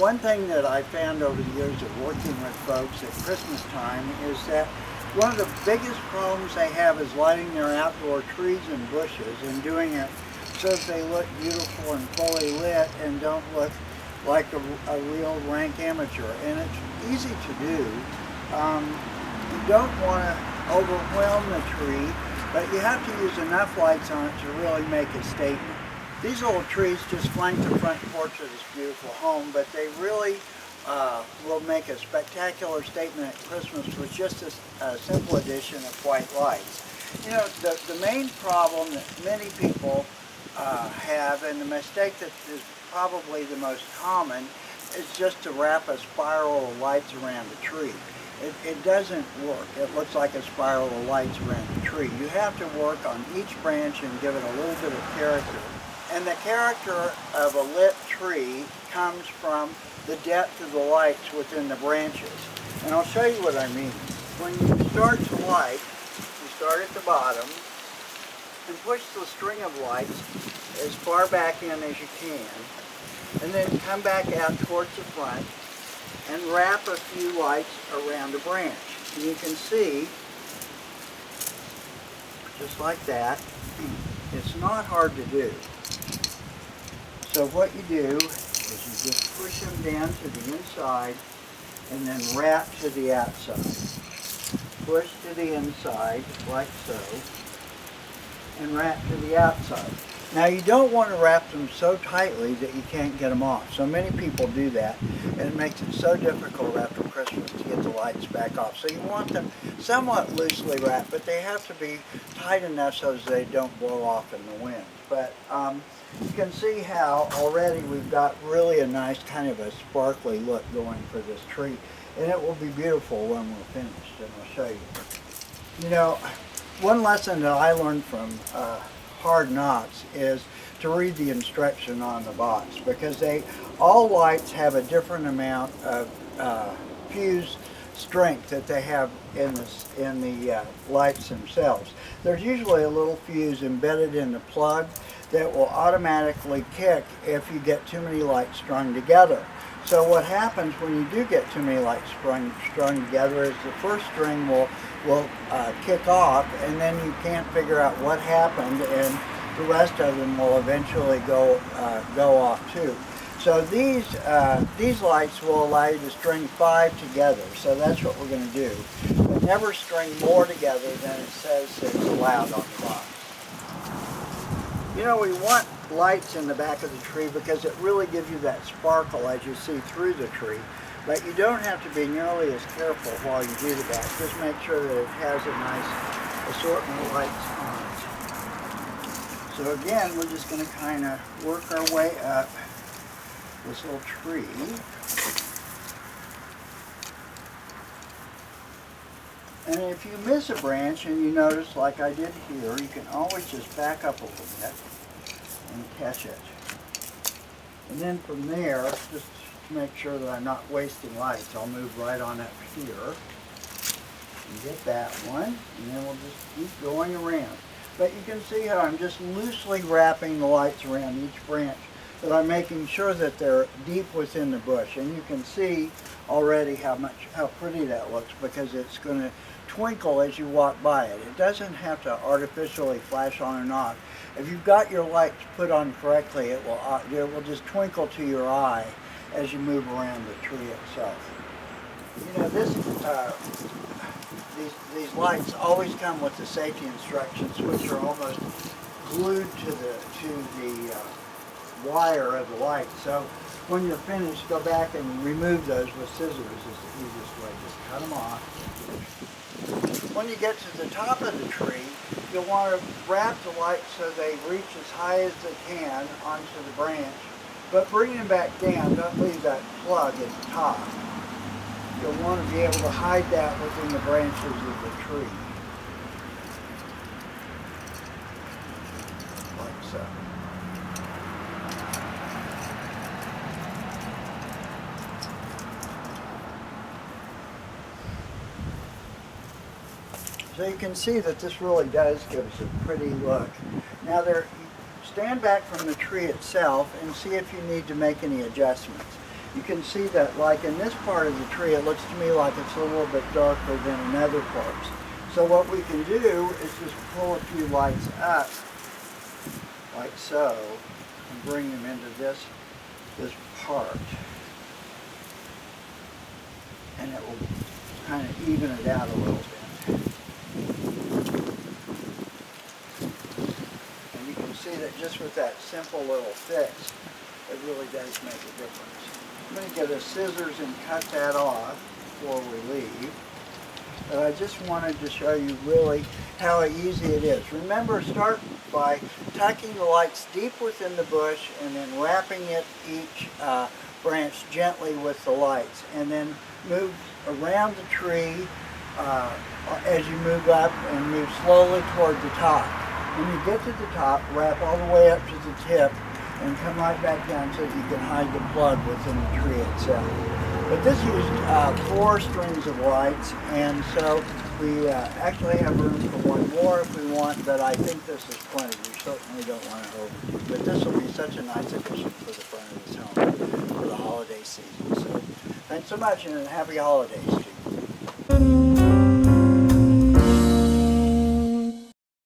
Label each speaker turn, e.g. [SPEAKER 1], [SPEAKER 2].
[SPEAKER 1] one thing that I found over the years of working with folks at Christmas time is that one of the biggest problems they have is lighting their outdoor trees and bushes and doing it so that they look beautiful and fully lit and don't look like a real rank amateur. And it's easy to do. You don't want to overwhelm the tree, but you have to use enough lights on it to really make a statement. These little trees just flank the front porch of this beautiful home, but they really will make a spectacular statement at Christmas with just a simple addition of white lights. You know, the main problem that many people have, and the mistake that is probably the most common, is just to wrap a spiral of lights around the tree. It doesn't work. It looks like a spiral of lights around the tree. You have to work on each branch and give it a little bit of character. And the character of a lit tree comes from the depth of the lights within the branches. And I'll show you what I mean. When you start to light, you start at the bottom and push the string of lights as far back in as you can, and then come back out towards the front and wrap a few lights around the branch. And you can see, just like that, it's not hard to do. So what you do is you just push them down to the inside and then wrap to the outside. Push to the inside, like so, and wrap to the outside. Now you don't want to wrap them so tightly that you can't get them off. So many people do that, and it makes it so difficult after Christmas to get the lights back off. So you want them somewhat loosely wrapped, but they have to be tight enough so that they don't blow off in the wind. But you can see how already we've got really a nice kind of a sparkly look going for this tree, and it will be beautiful when we're finished, and I'll show you. You know, one lesson that I learned from Hard Knocks is to read the instruction on the box, because all lights have a different amount of fuse strength that they have in the lights themselves. There's usually a little fuse embedded in the plug that will automatically kick if you get too many lights strung together. So what happens when you do get too many lights strung together is the first string will kick off, and then you can't figure out what happened, and the rest of them will eventually go off too. So these lights will allow you to string 5 together. So that's what we're going to do. But never string more together than it says is allowed on the box. You know, we want lights in the back of the tree because it really gives you that sparkle as you see through the tree. But you don't have to be nearly as careful while you do the back. Just make sure that it has a nice assortment of lights on it. So again, we're just going to kind of work our way up this little tree. And if you miss a branch and you notice, like I did here, you can always just back up a little bit and catch it. And then from there, just to make sure that I'm not wasting lights, I'll move right on up here and get that one, and then we'll just keep going around. But you can see how I'm just loosely wrapping the lights around each branch, but I'm making sure that they're deep within the bush. And you can see already how pretty that looks, because it's going to twinkle as you walk by it. It doesn't have to artificially flash on and off. If you've got your lights put on correctly, it will just twinkle to your eye as you move around the tree itself. You know, these lights always come with the safety instructions, which are almost glued to the wire of the light. So when you're finished, go back and remove those with scissors is the easiest way. Just cut them off. When you get to the top of the tree, you'll want to wrap the lights so they reach as high as they can onto the branch, but bring them back down. Don't leave that plug at the top. You'll want to be able to hide that within the branches of the tree, like so. So you can see that this really does give us a pretty look. Now stand back from the tree itself and see if you need to make any adjustments. you can see that like in this part of the tree, it looks to me like it's a little bit darker than in other parts. So what we can do is just pull a few lights up, like so, and bring them into this part. And it will kind of even it out a little bit. And you can see that just with that simple little fix, it really does make a difference. I'm going to get a scissors and cut that off before we leave. But I just wanted to show you really how easy it is. Remember, start by tucking the lights deep within the bush and then wrapping it each branch gently with the lights. And then move around the tree as you move up and move slowly toward the top. When you get to the top, wrap all the way up to the tip and come right back down so that you can hide the plug within the tree itself. But this used 4 strings of lights, and so we actually have room for one more if we want, but I think this is plenty. We certainly don't want to overdo. But this will be such a nice addition for the front of this home for the holiday season. So thanks so much, and happy holidays to you.